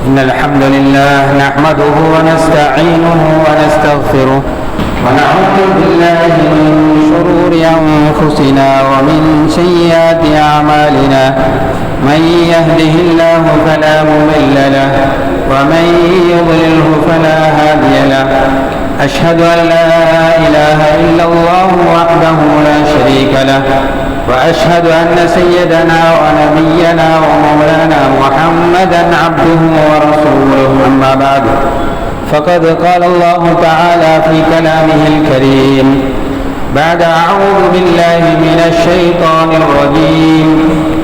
إن الحمد لله نحمده ونستعينه ونستغفره ونعوذ بالله من شرور أنفسنا ومن سيئات أعمالنا من يهده الله فلا مضل له ومن يضلله فلا هادي له أشهد أن لا إله إلا الله وحده لا شريك له وأشهد أن سيدنا ونبينا ومولانا محمدا عبده ورسوله أما بعد فقد قال الله تعالى في كلامه الكريم بعد أعوذ بالله من الشيطان الرجيم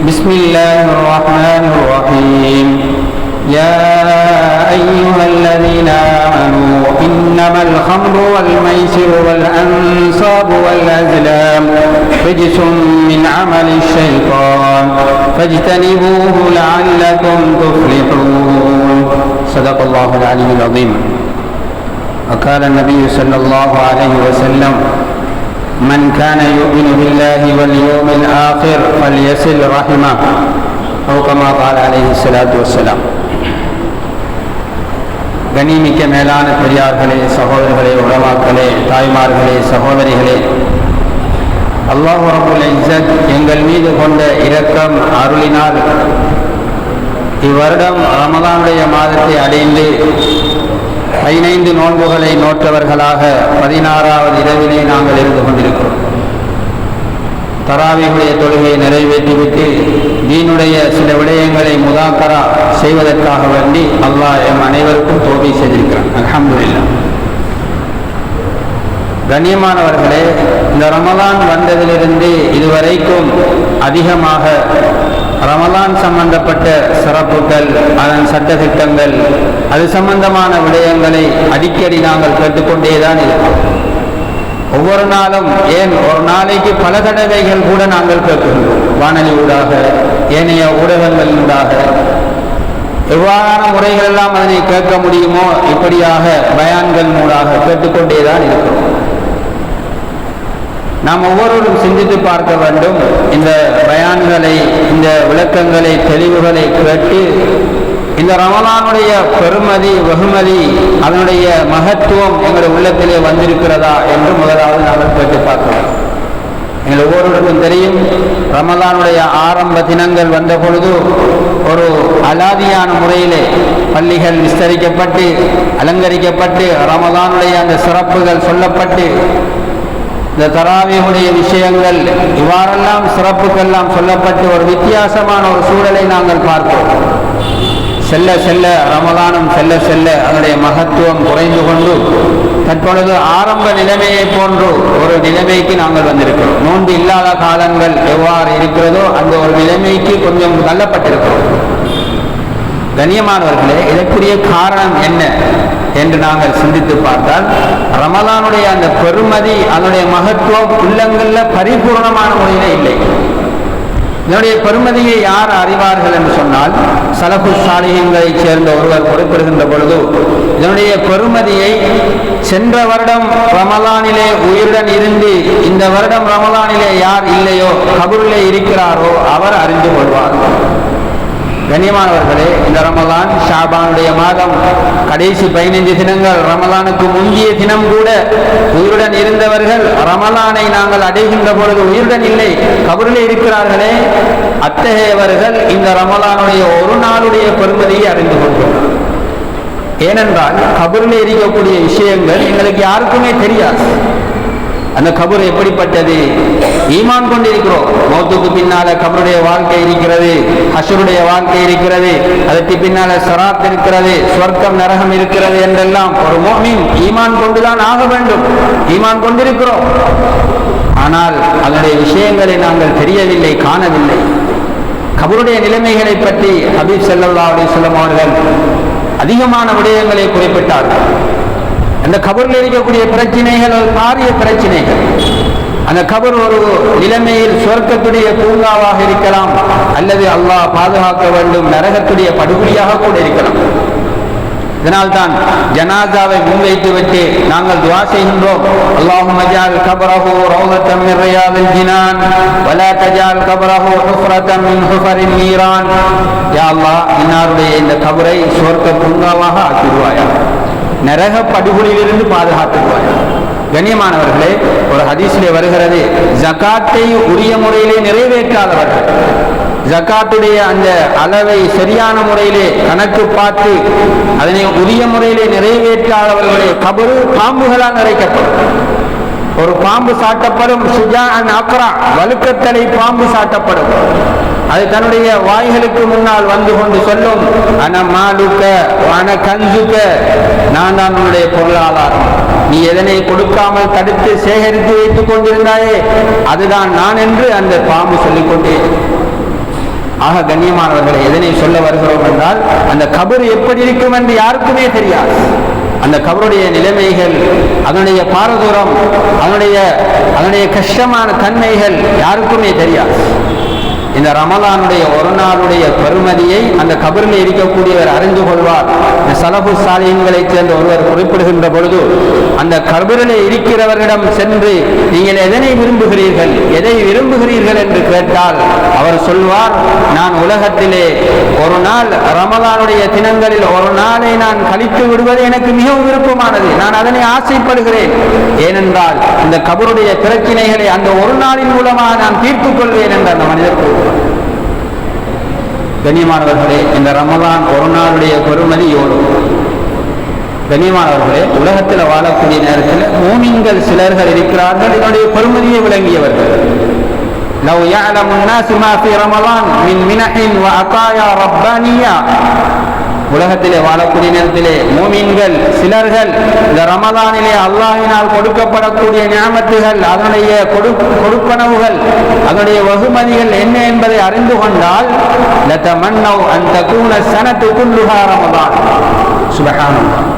بسم الله الرحمن الرحيم يا أيها الذين آمنوا إنما الخمر والميسر والأنصاب والأزلام رجس من عمل الشيطان فاجتنبوه لعلكم تفلحون صدق الله العلي العظيم. وقال النبي صلى الله عليه وسلم من كان يؤمن بالله واليوم الآخر فليصل رحمه أو كما قال عليه الصلاة والسلام. கண்ணியமிக்க மேலான பெரியார்களே, சகோதரர்களே, உலமாக்களே, தாய்மார்களே, சகோதரிகளே, அல்லாஹ் ரப்புல் இஸ்ஸத் எங்கள் மீது கொண்ட இரக்கம் அருளினால் இவ்வருடம் ரமலானுடைய மாதத்தை அடைந்து 15 நோன்புகளை நோற்றவர்களாக 16வது இரவிலே நாங்கள் இருந்து கொண்டிருக்கிறோம். தராவீஹுடைய தொழுகையை நிறைவேற்றிவிட்டு தீனுடைய சில விடயங்களை முதாக்கரா செய்வதற்காக வேண்டி அல்லாஹ் எம் அனைவருக்கும் தௌஃபீக் செய்திருக்கிறான். அல்ஹம்துலில்லாஹ். கண்ணியமானவர்களே, இந்த ரமலான் வந்ததிலிருந்து இதுவரைக்கும் அதிகமாக ரமலான் சம்பந்தப்பட்ட சிறப்புகள், அதன் சட்டத்திட்டங்கள், அது சம்பந்தமான விடயங்களை அடிக்கடி நாங்கள் கேட்டுக்கொண்டேதான் இருக்கிறோம். ஒவ்வொரு நாளும், ஏன் ஒரு நாளைக்கு பல தடவைகள் கூட நாங்கள் கேட்கின்றோம். வானொலி ஊடாக, ஏனைய ஊடகங்கள் ஊடாக, எவ்வாறான முறைகள் எல்லாம் அதனை கேட்க முடியுமோ இப்படியாக பயான்கள் மூலமாக கேட்டுக்கொண்டேதான் இருக்கிறோம். நாம் ஒவ்வொருவரும் சிந்தித்து பார்க்க வேண்டும். இந்த பயான்களை, இந்த விளக்கங்களை, தெளிவுகளை கேட்டு இந்த ரமலானுடைய பெருமதி, வெகுமதி, அதனுடைய மகத்துவம் எங்களுடைய உள்ளத்திலே வந்திருக்கிறதா என்று முதலாவது நாங்கள் கேட்டு பார்க்கிறோம். எங்கள் ஒவ்வொருவருக்கும் தெரியும், ரமலானுடைய ஆரம்ப தினங்கள் வந்த பொழுது ஒரு அலாதியான முறையிலே பள்ளிகள் விஸ்தரிக்கப்பட்டு அலங்கரிக்கப்பட்டு ரமலானுடைய அந்த சிறப்புகள் சொல்லப்பட்டு இந்த தராவீஹுடைய விஷயங்கள் இவ்வாறெல்லாம் சிறப்புக்கெல்லாம் சொல்லப்பட்டு ஒரு வித்தியாசமான ஒரு சூழலை நாங்கள் பார்க்கிறோம். செல்ல செல்ல ரமலானும் செல்ல செல்ல அதனுடைய மகத்துவம் குறைந்து கொண்டு தற்பொழுது ஆரம்ப நிலைமையை போன்று ஒரு நிலைமைக்கு நாங்கள் வந்திருக்கிறோம். நோன்பு இல்லாத காலங்கள் எவ்வாறு இருக்கிறதோ அந்த ஒரு நிலைமைக்கு கொஞ்சம் தள்ளப்பட்டிருக்கிறோம். கண்ணியமானவர்களே, இதற்குரிய காரணம் என்ன என்று நாங்கள் சிந்தித்து பார்த்தால், ரமலானுடைய அந்த பெருமதி, அதனுடைய மகத்துவம் உள்ளங்களில் பரிபூர்ணமான முறையிலே இல்லை. இதனுடைய பெருமதியை யார் அறிவார்கள் என்று சொன்னால், சலஃபு சாலிஹீன்களை சேர்ந்த ஒருவர் குறிப்பிடுகின்ற பொழுது இதனுடைய பெருமதியை சென்ற வருடம் ரமலானிலே உயிருடன் இருந்து இந்த வருடம் ரமலானிலே யார் இல்லையோ, கபூரிலே இருக்கிறாரோ அவர் அறிந்து கொள்வார். கண்ணியமானவர்களே, இந்த ரமலான் ஷாபானுடைய மாதம் கடைசி 15 தினங்கள், ரமலானுக்கு முந்திய தினம் கூட உயிருடன் இருந்தவர்கள் ரமலானை நாங்கள் அடைகின்ற பொழுது உயிருடன் இல்லை, கபரிலே இருக்கிறார்களே, அத்தகையவர்கள் இந்த ரமலானுடைய ஒரு நாளுடைய பெருமதியை அறிந்து கொள்கிறார். ஏனென்றால் கபரிலே இருக்கக்கூடிய விஷயங்கள் எங்களுக்கு யாருக்குமே தெரியாது. அந்த கபர் எப்படிப்பட்டது, ஈமான் கொண்டிருக்கிறோம். மௌத்துக்கு பின்னால கபருடைய வாழ்க்கை இருக்கிறது, ஹஷருடைய வாழ்க்கை இருக்கிறது, அதற்கு பின்னால சராத் இருக்கிறது, சொர்க்கம் நரகம் இருக்கிறது என்றெல்லாம் ஒரு முஃமின் ஈமான் கொண்டுதான் ஆக வேண்டும். ஈமான் கொண்டிருக்கிறோம். ஆனால் அதனுடைய விஷயங்களை நாங்கள் தெரியவில்லை, காணவில்லை. கபருடைய நிலைமைகளை பற்றி ஹபீப் ஸல்லல்லாஹு அலைஹி வஸல்லம் அவர்கள் அதிகமான விடயங்களை குறிப்பிட்டார்கள். அந்த கபரில் இருக்கக்கூடிய பிரச்சனைகள் பாரிய பிரச்சனைகள். அந்த கபர் ஒரு நிலைமையில் சொர்க்கத்துடைய பூங்காவாக இருக்கலாம், அல்லது அல்லாஹ் பாதுகாக்க வேண்டும் நரகத்துடைய படுகொலியாக கூட இருக்கலாம். இதனால் தான் ஜனாசாவை முன்வைத்து விட்டு நாங்கள் துஆ செய்கின்றோம். அல்லாஹும்ம ஜஅல் கப்ரஹு ரௌதத்தம் மின் ரியாதில் ஜினான் வலா தஜஅல் கப்ரஹு ஹுஃப்ரத்தம் மின் ஹுஃபரின் நீரான். யா அல்லாஹ், இன்னாருடைய இந்த கபரை சுவர்க்க பூங்காவாக ஆக்கிடுவாயா, நரக படுகொலியிலிருந்து பாதுகாத்துடுவாயா. கண்ணியமானவர்களே, ஒரு ஹதீஸிலே வருகிறது, ஜகாத்தை உரிய முறையிலே நிறைவேற்றாதவர்கள், ஜகாத்துடைய அந்த அளவை சரியான முறையிலே கணக்கு பார்த்து அதனை உரிய முறையிலே நிறைவேற்றாதவர்களே கபரு பாம்புகளால் நிறைக்கப்படும். ஒரு பாம்பு சாட்டப்படும், சுஜாஅன் அக்ரா, வலுக்கத்தலை பாம்பு சாட்டப்படும். அது தன்னுடைய வாய்களுக்கு முன்னால் வந்து கொண்டு சொல்லும், அன மாலுக்க அன கஞ்சுக்க, நான் தான் உன்னுடைய பொருளாதாரம், நீ எதனை கொடுக்காமல் தடுத்து சேகரித்து வைத்துக் கொண்டிருந்தாயே அதுதான் நான் என்று அந்த பாம்பு சொல்லிக்கொண்டே. ஆக கண்ணியமானவர்களை, எதனை சொல்ல வருகிறோம் என்றால், அந்த கபர் எப்படி இருக்கும் என்று யாருக்குமே தெரியாது. அந்த கபருடைய நிலைமைகள், அதனுடைய பாரதூரம், அதனுடைய கஷ்டமான தன்மைகள் யாருக்குமே தெரியாது. இந்த ரமலானுடைய ஒரு நாளுடைய பெருமதியை அந்த கபரில் இருக்கக்கூடியவர் அறிந்து கொள்வார். இந்த சலபு சாலிஹீன்களை சேர்ந்த ஒருவர் குறிப்பிடுகின்ற பொழுது, அந்த கபரில் இருக்கிறவர்களிடம் சென்று நீங்கள் எதனை விரும்புகிறீர்கள், எதை விரும்புகிறீர்கள் என்று கேட்டால் அவர் சொல்வார், நான் உலகத்திலே ஒரு நாள் ரமலானுடைய தினங்களில் ஒரு நாளை நான் கழித்து விடுவது எனக்கு மிகவும் விருப்பமானது, நான் அதனை ஆசைப்படுகிறேன். ஏனென்றால் இந்த கபருடைய பிரச்சினைகளை அந்த ஒரு நாளின் மூலமாக நான் தீர்த்துக் கொள்வேன் என்று அந்த மனிதர் கூறுவார். கண்ணியமானவர்களே, இந்த ரமலான் ஒரு நாளுடைய பெருமதி எவ்வளவு? கண்ணியமானவர்களே, உலகத்தில் வாழக்கூடிய நேரத்தில் மூமின்கள் சிலர்கள் இருக்கிறார்கள், இதனுடைய பெருமதியை விளங்கியவர்கள். لو يعلم الناس ما في رمضان من منح وعطايا ربانية. உலகத்திலே வாழக்கூடிய நேரத்திலே மூமின்கள் சிலர்கள் இந்த ரமலானிலே அல்லாஹ்வினால் கொடுக்கப்படக்கூடிய நிஅமத்துகள், அதனுடைய கொடுப்பனவுகள், அதனுடைய வகுமதிகள் என்ன என்பதை அறிந்து கொண்டால் லதமன்னௌ அன் தகூன ஸனது குல்லுஹா ரமலான். சுப்ஹானல்லாஹ்.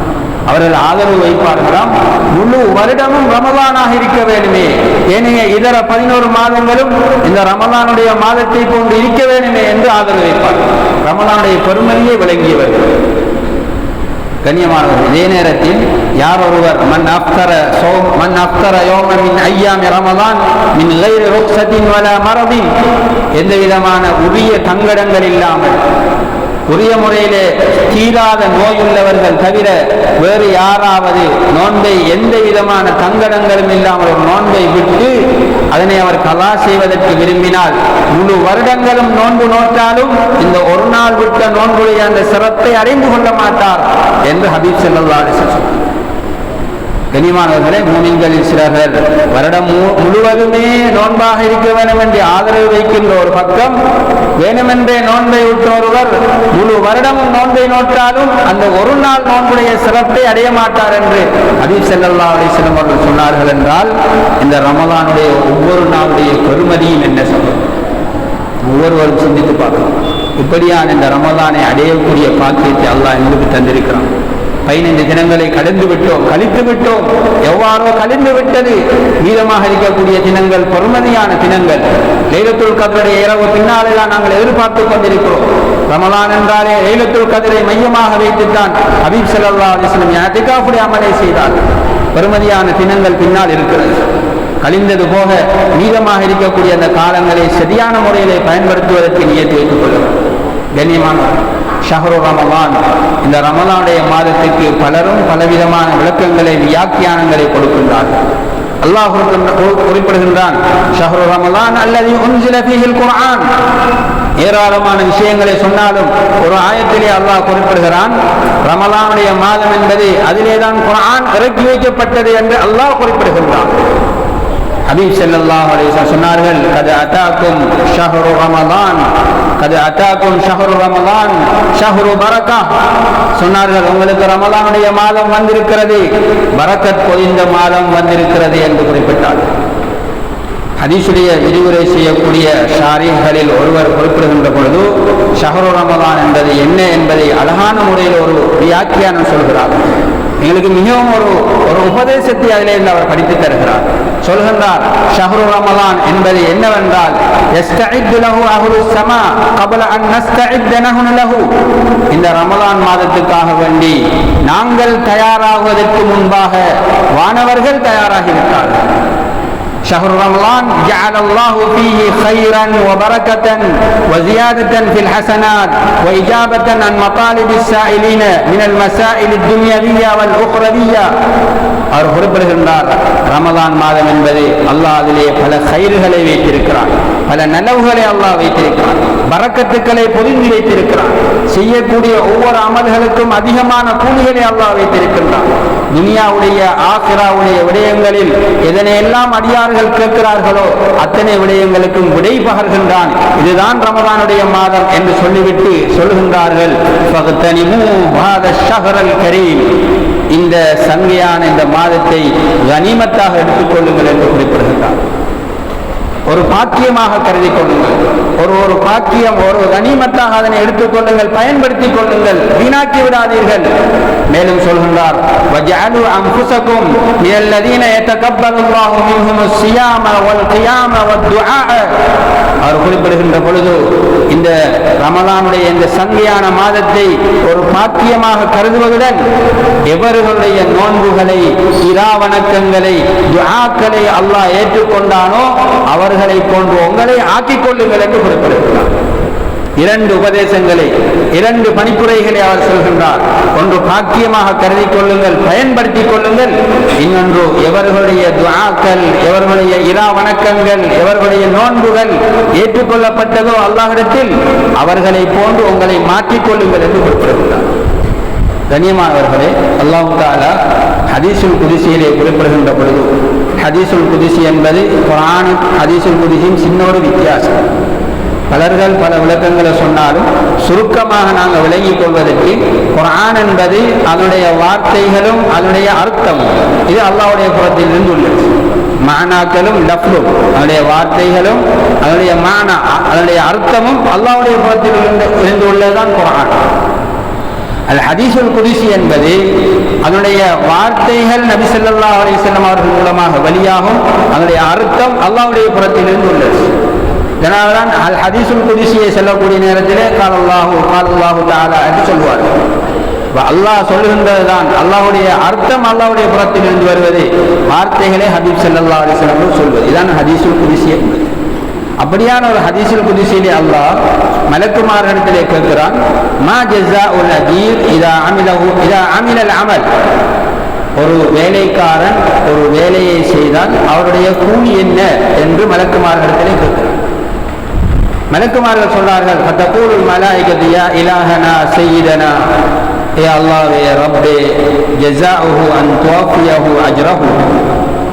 அவர்கள் ஆதரவு வைப்பார்களாம், முழு வருடமும் ரமலானாக இருக்க வேண்டுமே, ஏனைய இதர 11 மாதங்களும் இந்த ரமலானுடைய மாதத்தை போன்று இருக்க வேண்டுமே என்று ஆதரவு வைப்பார்கள். ரமலானுடைய பெருமதியை விளங்கியவர்கள். கண்ணியமானவர்கள், இதே நேரத்தில் யார் ஒருவர் மன் அஃப்தர யௌமன் மின் அய்யாமி ரமலான் மின் கைரி ருக்ஸத்தின் வலா மரதின், எந்த விதமான உரிய தங்கடங்கள் இல்லாமல், உரிய முறையிலே தீராத நோயுள்ளவர்கள் தவிர வேறு யாராவது நோன்பை எந்த விதமான தங்கடங்களும் இல்லாமல் ஒரு நோன்பை விட்டு அதனை அவர் கலா செய்வதற்கு விரும்பினால் முழு வருடங்களும் நோன்பு நோற்றாலும் இந்த ஒரு நாள் விட்ட நோன்புடைய அந்த சிறப்பை அறிந்து கொள்ள மாட்டார் என்று ஹபீப் ஸல்லல்லாஹு அலைஹி வஸல்லம். கனிமானவர்களே, மூமின்களில் சிலர்கள் வருடம் முழுவதுமே நோன்பாக இருக்க வேண்டும் என்று ஆதரவு வைக்கின்ற ஒரு பக்கம், வேணுமென்றே நோன்பை விட்டு ஒருவர் முழு வருடமும் நோன்பை நோற்றாலும் அந்த ஒரு நாள் நோன்புடைய சிறப்பை அடைய மாட்டார் என்று ஹபீப் ஸல்லல்லாஹு அலைஹி வஸல்லம் அவர்கள் சொன்னார்கள் என்றால், இந்த ரமலானுடைய ஒவ்வொரு நாளுடைய பெருமதியும் என்ன சொல்லும்? ஒவ்வொருவரும் சிந்தித்து பார்க்கலாம். இப்படியான இந்த ரமலானை அடையக்கூடிய பாக்கியத்தை அல்லாஹ் எங்களுக்கு தந்திருக்கிறான். 15 தினங்களை கழித்து விட்டோம், எவ்வாறோ கழிந்து விட்டது. மீதமாக இருக்கக்கூடிய தினங்கள் பெருமதியான தினங்கள். லைலத்துல் கத்ருடைய இரவு பின்னாலெல்லாம் நாங்கள் எதிர்பார்த்து கொண்டிருக்கிறோம். ரமலான் என்றாலே லைலத்துல் கத்ரை மையமாக வைத்துத்தான் ஹபீப் ஸல்லல்லாஹு அலைஹி வஸல்லம் இஅ்திகாஃபுடைய அமலை செய்தார். பெருமதியான தினங்கள் பின்னால் இருக்கிறது. கழிந்தது போக மீதமாக இருக்கக்கூடிய அந்த காலங்களை சரியான முறையிலே பயன்படுத்துவதற்கு நியத்து வைத்துக் கொள்ளுங்கள். கண்ணியமான ஷஹ்ரு ரமலான், இந்த ரமலானுடைய மாதத்துக்கு பலரும் பலவிதமான விளக்கங்களை, வியாக்கியானங்களை கொடுக்கின்றார்கள். அல்லாஹ் குறிப்பிடுகின்றான், ஷஹ்ரு ரமலான் அல்லதி உன்ஸில ஃபீஹில் குர்ஆன். ஏராளமான விஷயங்களை சொன்னாலும் ஒரு ஆயத்திலே அல்லாஹ் குறிப்பிடுகிறான், ரமலானுடைய மாதம் என்பது அதிலேதான் குர்ஆன் இறக்கி வைக்கப்பட்டது என்று அல்லாஹ் குறிப்பிடுகின்றான். ஹபீப் ஸல்லல்லாஹு அலைஹி வஸல்லம் சொன்னார்கள், கத் அதாக்கும் ஷஹ்ரு ரமலான், கத் அதாக்கும் ஷஹ்ரு ரமலான் ஷஹ்ரு பரக்கா. சொன்னார்கள், உங்களுக்கு ரமலானுடைய மாதம் வந்திருக்கிறது, பரக்கத் பொதிந்த மாதம் வந்திருக்கிறது என்று குறிப்பிட்டார். ஹதீஸுடைய விரிவுரை செய்யக்கூடிய ஷாரிஹ்களில் ஒருவர் குறிப்பிடுகின்ற பொழுது ஷஹ்ரு ரமலான் என்பது என்ன என்பதை அழகான முறையில் ஒரு வியாக்கியானம் சொல்கிறார். எங்களுக்கு மிகவும் ஒரு உபதேசத்தை அதிலிருந்து அவர் படித்து தருகிறார். சொல்கின்றார், ஷஹ்ரு ரமலான் என்பது என்னவென்றால், யஸ்தஇத்து லஹு அஹ்லுஸ் ஸமா قبل ان نستعد نحن له. இந்த ரமலான் மாதத்துக்காக வேண்டி நாங்கள் தயாராகுவதற்கு முன்பாக வானவர்கள் தயாராகிவிட்டார்கள். شهر رمضان جعل الله فيه خيرا وبركة وزيادة في الحسنات وإجابة عن مطالب السائلين من المسائل الدنيوية والأخروية. அவர் குறிப்பிடுகின்றார், ரமலான் மாதம் என்பது அல்லாஹ் அதிலே பல கைர்களை வைத்திருக்கிறான், பல நலவுகளை அல்லாஹ் வைத்திருக்கிறான், பரக்கத்துக்களை பொதிந்து வைத்திருக்கிறான். செய்யக்கூடிய ஒவ்வொரு அமல்களுக்கும் அதிகமான கூலிகளை அல்லாஹ் வைத்திருக்கின்றான். துனியாவுடைய ஆகிராவுடைய விடயங்களில் எதனையெல்லாம் அடியார்கள் கேட்கிறார்களோ அத்தனை விடயங்களுக்கும் விடை பகர்கின்றான். இதுதான் ரமலானுடைய மாதம் என்று சொல்லிவிட்டு சொல்கின்றார்கள், இந்த சங்கையான இந்த மாதத்தை கனிமத்தாக எடுத்துக்கொள்ளுங்கள் என்று குறிப்பிடுகின்றார். ஒரு பாக்கியமாக கருதி கொள்ளுங்கள், ஒரு பாக்கியம், ஒரு கனிமத்தாக அதனை எடுத்துக்கொள்ளுங்கள், பயன்படுத்திக் கொள்ளுங்கள், வீணாக்கி விடாதீர்கள். மேலும் சொல்கின்றார், வஜஅலு அன்ஃபுஸகும் மினல்லதீன யதகப்பலுல்லாஹு மின்ஹுமுஸ் ஸியாம வல் கியாம வத்துஆ. அவர் குறிப்பிடுகின்ற பொழுது இந்த ரமலானுடைய இந்த சங்கையான மாதத்தை ஒரு பாக்கியமாக கருதுவதுடன் எவர்களுடைய நோன்புகளை, இரா வணக்கங்களை, துஆக்களை அல்லாஹ் ஏற்றுக்கொண்டானோ அவர்களை போன்று உங்களை ஆக்கிக் கொள்ளுங்கள் என்று குறிப்பிடுகிறார். இரண்டு உபதேசங்களை, இரண்டு பணிப்புரைகளை அவர் சொல்கின்றார். ஒன்று பாக்கியமாக கருதி கொள்ளுங்கள், பயன்படுத்திக் கொள்ளுங்கள். இன்னொன்று எவர்களுடைய துஆக்கள், எவர்களுடைய இரா வணக்கங்கள், எவர்களுடைய நோன்புகள் ஏற்றுக்கொள்ளப்பட்டதோ அல்லாஹ்விடத்தில் அவர்களை போன்று உங்களை மாற்றிக்கொள்ளுங்கள் என்று குறிப்பிடுகிறார். கண்ணியமானவர்களே, அல்லாஹ் தஆலா ஹதீஸுல் குதுஸியிலே குறிப்பிடுகின்ற பொழுது, ஹதீஸுல் குதுஸி என்பது குர்ஆன் ஹதீஸுல் குதுஸியின் சின்ன ஒரு வித்தியாசம். பலர்கள் பல விளக்கங்களை சொன்னாலும் சுருக்கமாக நாங்கள் விளங்கிக் கொள்வதற்கு குர்ஆன் என்பது அதனுடைய வார்த்தைகளும் அதனுடைய அர்த்தமும் இது அல்லாஹ்வுடைய புறத்திலிருந்து உள்ளது. மானாக்களும் லஃப்லும், அதனுடைய வார்த்தைகளும் அதனுடைய மானா, அதனுடைய அர்த்தமும் அல்லாஹ்வுடைய புறத்தில் இருந்து உள்ளதுதான் குர்ஆன். அல் ஹதீஸுல் குதுஸி என்பது அதனுடைய வார்த்தைகள் நபி ஸல்லல்லாஹு அலைஹி வஸல்லம் அவர்கள் மூலமாக வெளியாகும், அதனுடைய அர்த்தம் அல்லாஹ்வுடைய புறத்திலிருந்து உள்ளது. இதனால்தான் அல் ஹதீஸுல் குதுஸியை சொல்லக்கூடிய நேரத்திலே காலல்லாஹு தஆலா என்று சொல்வார்கள். அல்லாஹ் சொல்லுகின்றதுதான் அல்லாஹ்வுடைய அர்த்தம், அல்லாஹ்வுடைய புறத்திலிருந்து வருவது, வார்த்தைகளே ஹபீப் ஸல்லல்லாஹு அலைஹி வஸல்லம் சொல்வது. இதான் ஹதீஸுல் குதுஸி என்பது. அப்படியான ஒரு ஹதீஸுல் குதுஸிலே அல்லாஹ் மலக்குமார்களிடத்திலே கேட்கிறான், மா ஜஸாஉல் அஜீர் இதா அமிலல் அமல். ஒரு வேலைக்காரன் ஒரு வேலையை செய்தால் அவருடைய கூலி என்ன என்று மலக்குமார்களிடத்திலே கேட்கிறான். மலக்குமார்கள் சொல்றார்கள், ஃபதகூலுல் மலாயிகத்து யா இலாஹனா சய்யிதனா, யா அல்லாஹ்வே ரப்பே ஜஸாஉஹு அன் துவஃபியஹு அஜ்ரஹு.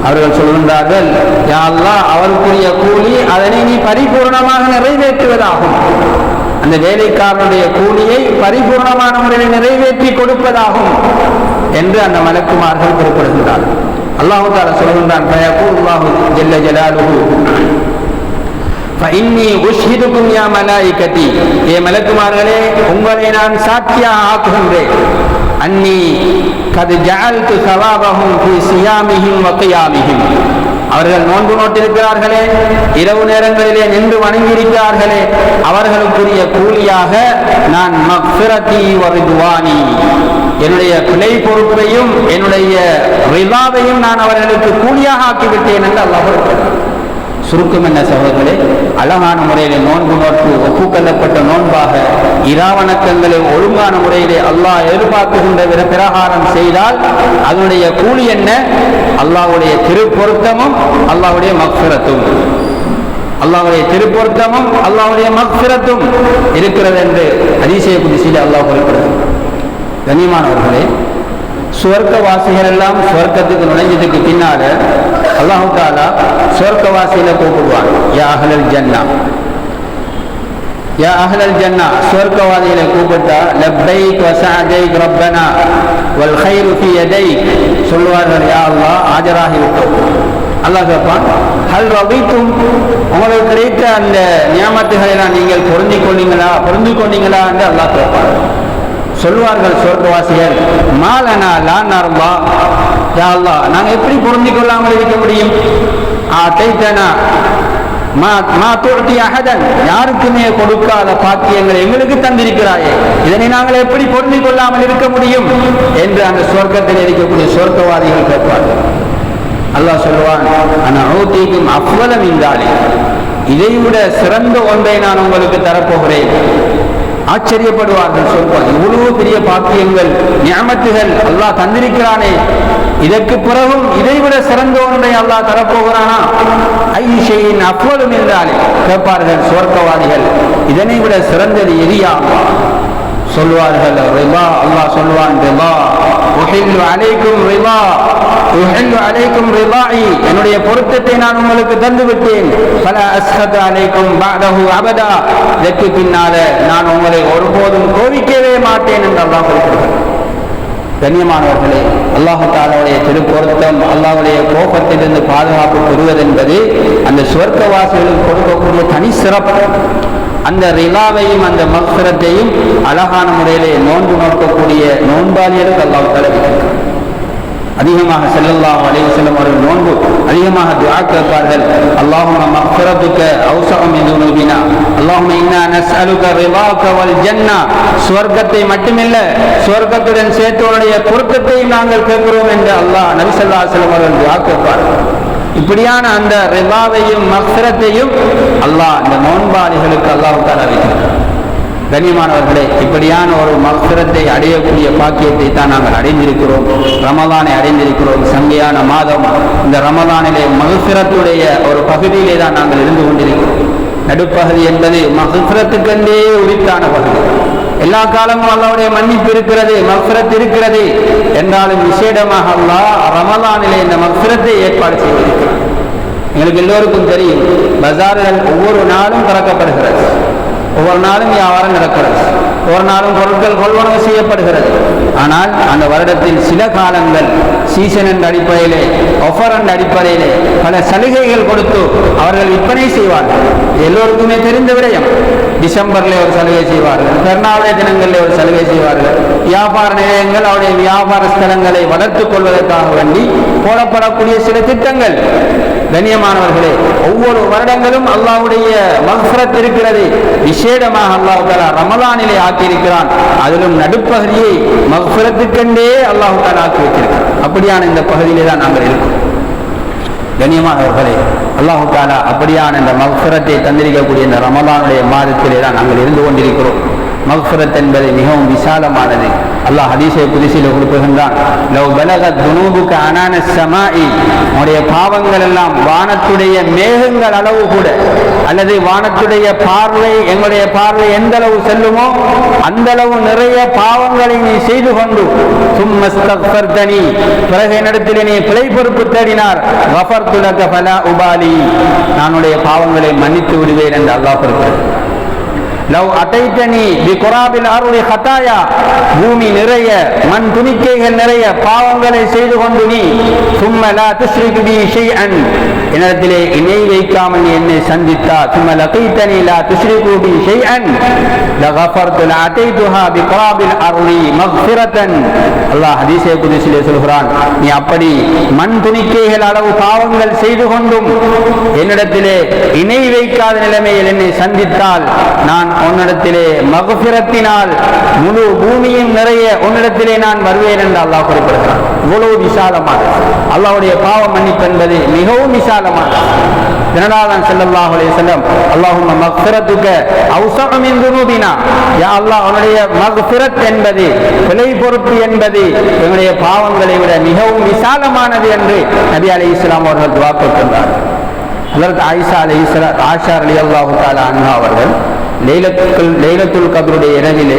அவர்கள் சொல்கின்றார்கள், யா அல்லாஹ் அவருக்குரிய கூலி அதனை நீ பரிபூர்ணமாக நிறைவேற்றுவதாகும். அந்த வேலைக்காரனுடைய கூலியை பரிபூர்ணமான முறையில் நிறைவேற்றி கொடுப்பதாகும் என்று அந்த மலக்குமார்கள் குறிப்பிடுகின்றார்கள். அல்லாஹ் தஆலா சொல்கின்றான், ஃபயகூலுல்லாஹு ஜல்ல ஜலாலுஹு ஃபஇன்னி உஷ்ஹிதுகும் யா மலாயிகதி, ஏ மலக்குமார்களே உங்களை நான் சாட்சியாக ஆக்குகின்றேன். அன்னி கத் ஜஅல்து ஸவாபஹும் ஃபீ ஸியாமிஹிம் வ கியாமிஹிம். அவர்கள் நோன்பு நோட்டிருக்கிறார்களே, இரவு நேரங்களிலே நின்று வணங்கியிருக்கிறார்களே, அவர்களுக்குரிய கூலியாக நான் மக்ஃபிரதி வ ரிதுவானி, என்னுடைய பிழை பொறுப்பையும் என்னுடைய ரிதாவையும் நான் அவர்களுக்கு கூலியாக ஆக்கிவிட்டேன் என்று அல்லாஹ் கூறுகிறார். சுருக்கம் என்ன சகோதரர்களே, அழகான முறையிலே நோன்பு நோட்டு ஒப்புக்கொள்ளப்பட்ட நோன்பாக இராவணக்கங்களை ஒழுங்கான முறையிலே அல்லாஹ் எதிர்பார்க்குகின்ற பிரகாரம் செய்தால் அதனுடைய கூலி என்ன? அல்லாஹ்வுடைய திருப்பொருத்தமும் அல்லாஹ்வுடைய மக்ஃபிரத்தும், அல்லாஹ்வுடைய திருப்பொருத்தமும் அல்லாஹ்வுடைய மக்ஃபிரத்தும் இருக்கிறது என்று ஹதீஸே குதுஸிலே அல்லாஹ் குறிப்பிடுகிறார். கண்ணியமானவர்களே, சுவர்க்கவாசிகள் எல்லாம் சுவர்க்கத்துக்கு நுழைஞ்சதுக்கு பின்னால அல்லாஹ் தஆலா சுவர்க்கவாசிகளை கூப்பிடுவான், யா அஹ்லல் ஜன்னா, யா அஹ்லல் ஜன்னா. சுவர்க்கவாதிகளை கூப்பிட்டா லப்பைக் வ சஅதைக் ரப்பனா வல் கைரு ஃபீ யதைக் சொல்வார்கள், யா அல்லாஹ் ஆஜராகி விட்டோம். அல்லாஹ் கேட்பான், ஹல் ரதீதும், உங்களுக்கு கிடைத்த அந்த நியாமத்துகளை எல்லாம் நீங்கள் பொருந்திக் கொண்டீங்களா என்று அல்லாஹ் கேட்பான். சொல்வார்கள் சொர்க்கவாசிகள், மாலனா லா நர்லா, யா அல்லாஹ் நாங்கள் எப்படி பொருந்திக் கொள்ளாமல் இருக்க முடியும்? ஆதைதனா மா துஅதி அஹதன், யாருக்குமே கொடுக்காத பாக்கியங்களை எங்களுக்கு தந்திருக்கிறாயே, இதனை நாங்கள் எப்படி பொருந்திக் கொள்ளாமல் இருக்க முடியும் என்று அந்த சொர்க்கத்தில் இருக்கக்கூடிய சொர்க்கவாதிகள் கேட்பார்கள். அல்லாஹ் சொல்வான், அன ஊதீகும் அஃவல மின் தாலிக், இதைவிட சிறந்த ஒன்றை நான் உங்களுக்கு தரப்போகிறேன். ஆச்சரியப்படுவார்கள், சொல்வார் இவ்வளவு பெரிய பாக்கியங்கள் நிஅமத்துகள் அல்லாஹ் தந்திருக்கிறானே, இதற்கு பிறகும் இதைவிட சிறந்த ஒன்றை அல்லாஹ் தரப்போகிறானா? ஐ ஷைஇன் அஃவலு மின் தாலிக், கேட்பார்கள் சொர்க்கவாதிகள், இதனை விட சிறந்தது எரியா? சொல்வார்கள் ரிலா, அல்லாஹ் சொல்வான் ரிலா, உஹில்லு அலைக்கும் ரிலா, உஹில்லு அலைக்கும் ரிலாஇ, என்னுடைய பொருத்தத்தை நான் உங்களுக்கு தந்து விட்டேன். ஃபலா அஸ்ஹது அலைக்கும் பஅதஹு அபதா, இதற்கு பின்னால நான் உங்களை ஒருபோதும் கோபிக்கவே மாட்டேன் என்று அல்லாஹ் சொல்கிறார். கண்ணியமானவர்களே, அல்லாஹு தஆலாவுடைய திருப்பொருத்தம், அல்லாஹ்வுடைய கோபத்திலிருந்து பாதுகாப்பு பெறுவதென்பது அந்த சுவர்க்கவாசிகளுக்கு கொடுக்கக்கூடிய தனி சிறப்பு. அந்த ரிலாவையும் அந்த மக்ஃபிரத்தையும் அழகான முறையிலே நோன்பு நோக்கக்கூடிய நோன்பாளிகளுக்கு அல்லாஹ் தஆலா விதிக்கிறார். அதிகமாக ஸல்லல்லாஹு அலைஹி வஸல்லம் அவர்கள் நோன்பு அதிகமாக துஆ கேட்பார்கள். அல்லாஹும்ம மக்ஃபிரத்துக அவ்ஸஅ மின் துனூபினா, அல்லாஹும்ம இன்னா நஸ்அலுக ரிலாக வல் ஜன்னah, சுவர்க்கத்தை மட்டுமல்ல சுவர்க்கத்துடன் சேர்த்தவருடைய பொருத்தத்தையும் நாங்கள் கேட்கிறோம் என்று அல்லாஹ் நபி ஸல்லல்லாஹு அலைஹி வஸல்லம் அவர்கள் துஆ கேட்பார்கள். இப்படியான அந்த ரிலாவையும் மக்ஃபிரத்தையும் அல்லாஹ் இந்த நோன்பாளிகளுக்கு அல்லாஹ் தஆலா வைக்கிறார். கண்ணியமானவர்களே, இப்படியான ஒரு மக்ஃபிரத்தை அடையக்கூடிய பாக்கியத்தை தான் நாங்கள் அடைந்திருக்கிறோம். ரமலானை அடைந்திருக்கிறோம், சங்கையான மாதம். இந்த ரமலானிலே மக்ஃபிரத்துடைய ஒரு பகுதியிலே தான் நாங்கள் இருந்து கொண்டிருக்கிறோம். நடுப்பகுதி என்பது மக்ஃபிரத்துக்கென்றே உரித்தான பகுதி. எல்லா காலமும் அல்லாஹ்வுடைய மன்னிப்பு இருக்கிறது, மக்ஃபிரத் இருக்கிறது என்றாலும் விசேடமாக அல்லாஹ் ரமலானிலே இந்த மக்ஃபிரத்தை ஏற்பாடு செய்திருக்கிறார். எங்களுக்கு எல்லோருக்கும் தெரியும், பஜார்கள் ஒவ்வொரு நாளும் திறக்கப்படுகிறது, ஒவ்வொரு நாளும் வியாபாரம் நடக்கிறது, ஒவ்வொரு நாளும் பொருட்கள் கொள்வனவு செய்யப்படுகிறது. ஆனால் அந்த வருடத்தில் சில காலங்கள் சீசன் என்ற அடிப்படையிலே, ஆஃபர் என்ற அடிப்படையிலே பல சலுகைகள் கொடுத்து அவர்கள் விற்பனை செய்வார்கள். எல்லோருக்குமே தெரிந்த விடயம். டிசம்பர்ல ஒரு சலுகை செய்வார்கள், பெருநாளைய தினங்களில் ஒரு சலுகை செய்வார்கள். வியாபார நிலையங்கள் அவருடைய வியாபார ஸ்தலங்களை வளர்த்துக் கொள்வதற்காக வேண்டி போடப்படக்கூடிய சில திட்டங்கள். கண்ணியமானவர்களே, ஒவ்வொரு வருடங்களும் அல்லாஹ்வுடைய மக்ஃபிரத் இருக்கிறது. விசேடமாக அல்லாஹ் தஆலா ரமலானிலே ஆக்கியிருக்கிறான். அதிலும் நடுப்பகுதியை மக்ஃபிரத்துக்கென்றே அல்லாஹ் தஆலா ஆக்கி வைத்திருக்கிறான். அப்படியான இந்த பகுதியிலே தான் நாங்கள் இருக்கிறோம். கண்ணியமானவர்களே, அல்லாஹ் தஆலா அப்படியான இந்த மக்ஃபிரத்தை தந்திருக்கக்கூடிய இந்த ரமலானுடைய மாதத்திலே தான் நாங்கள் இருந்து கொண்டிருக்கிறோம். மக்ஃபிரத் என்பது மிகவும் விசாலமானது. அல்லாஹ் ஹதீஸை குதிசில கொடுக்கின்றான், லவ் பலகத் துனூபுக அனான ஸமாஇ, உடைய பாவங்கள் எல்லாம் வானத்துடைய மேகங்கள் அளவு கூட, அல்லது வானத்துடைய பார்வை, எங்களுடைய பார்வை எந்த அளவு செல்லுமோ அந்த அளவு நிறைய பாவங்களை நீ செய்து கொண்டு சும்மஸ்தக்ஃபர்தனி, பிறகு என்னிடத்தில் நீ பிழை பொறுப்பு தேடினார், கஃபர்து லக ஃபலா உபாலி, நானுடைய பாவங்களை மன்னித்து விடுவேன் என்று அல்லாஹ் கூறுகிறார். லவ் அதைத்தனி பிகுராபில் அர்லி ஹதாயா, பூமி நிறைய மண் துணிக்கைகள் நிறைய பாவங்களை செய்து கொண்டு நீ சும்ம லா துஷ்ரிக் பி ஷைஅன், என்னிடத்திலே இணை வைக்காமல் நீ என்னை சந்தித்தா, சும்ம லகீதனி லா துஷ்ரிகு பி ஷைஅன் லகஃபர்து லஅதைதுஹா பிகுராபில் அர்லி மக்ஃபிரத்தன். அல்லாஹ் ஹதீஸை குத்ஸிலே சொல்கிறான், நீ அப்படி மண் துணிக்கைகள் அளவு பாவங்கள் செய்து கொண்டும் என்னிடத்திலே இணை வைக்காத நிலைமையில் என்னை சந்தித்தால் நான் உன்னிடத்திலே மக்ஃபிரத்தினால் முழு பூமியும் நிறைய உன்னிடத்திலே நான் வருவேன் என்று அல்லாஹ் குறிப்பிடுகிறான். இவ்வளவு விசாலமானது அல்லாஹ்வுடைய பாவ மன்னிப்பு என்பது, மிகவும் விசாலமானது. இதனால்தான் ஸல்லல்லாஹு அலைஹி வஸல்லம் அல்லாஹும்ம மக்ஃபிரத்துக அவ்ஸஅ மின் துனூபினா, யா அல்லாஹ் உன்னுடைய மக்ஃபிரத் என்பது, பிழை பொறுப்பு என்பது எங்களுடைய பாவங்களை விட மிகவும் விசாலமானது என்று நபி அலைஹிஸ்ஸலாம் அவர்கள் துஆ கேட்கின்றார். ஹஜ்ரத் ஆயிஷா ரலியல்லாஹு தஆலா அன்ஹா அவர்கள் லைலத்துல் கத்ருடைய இரவிலே,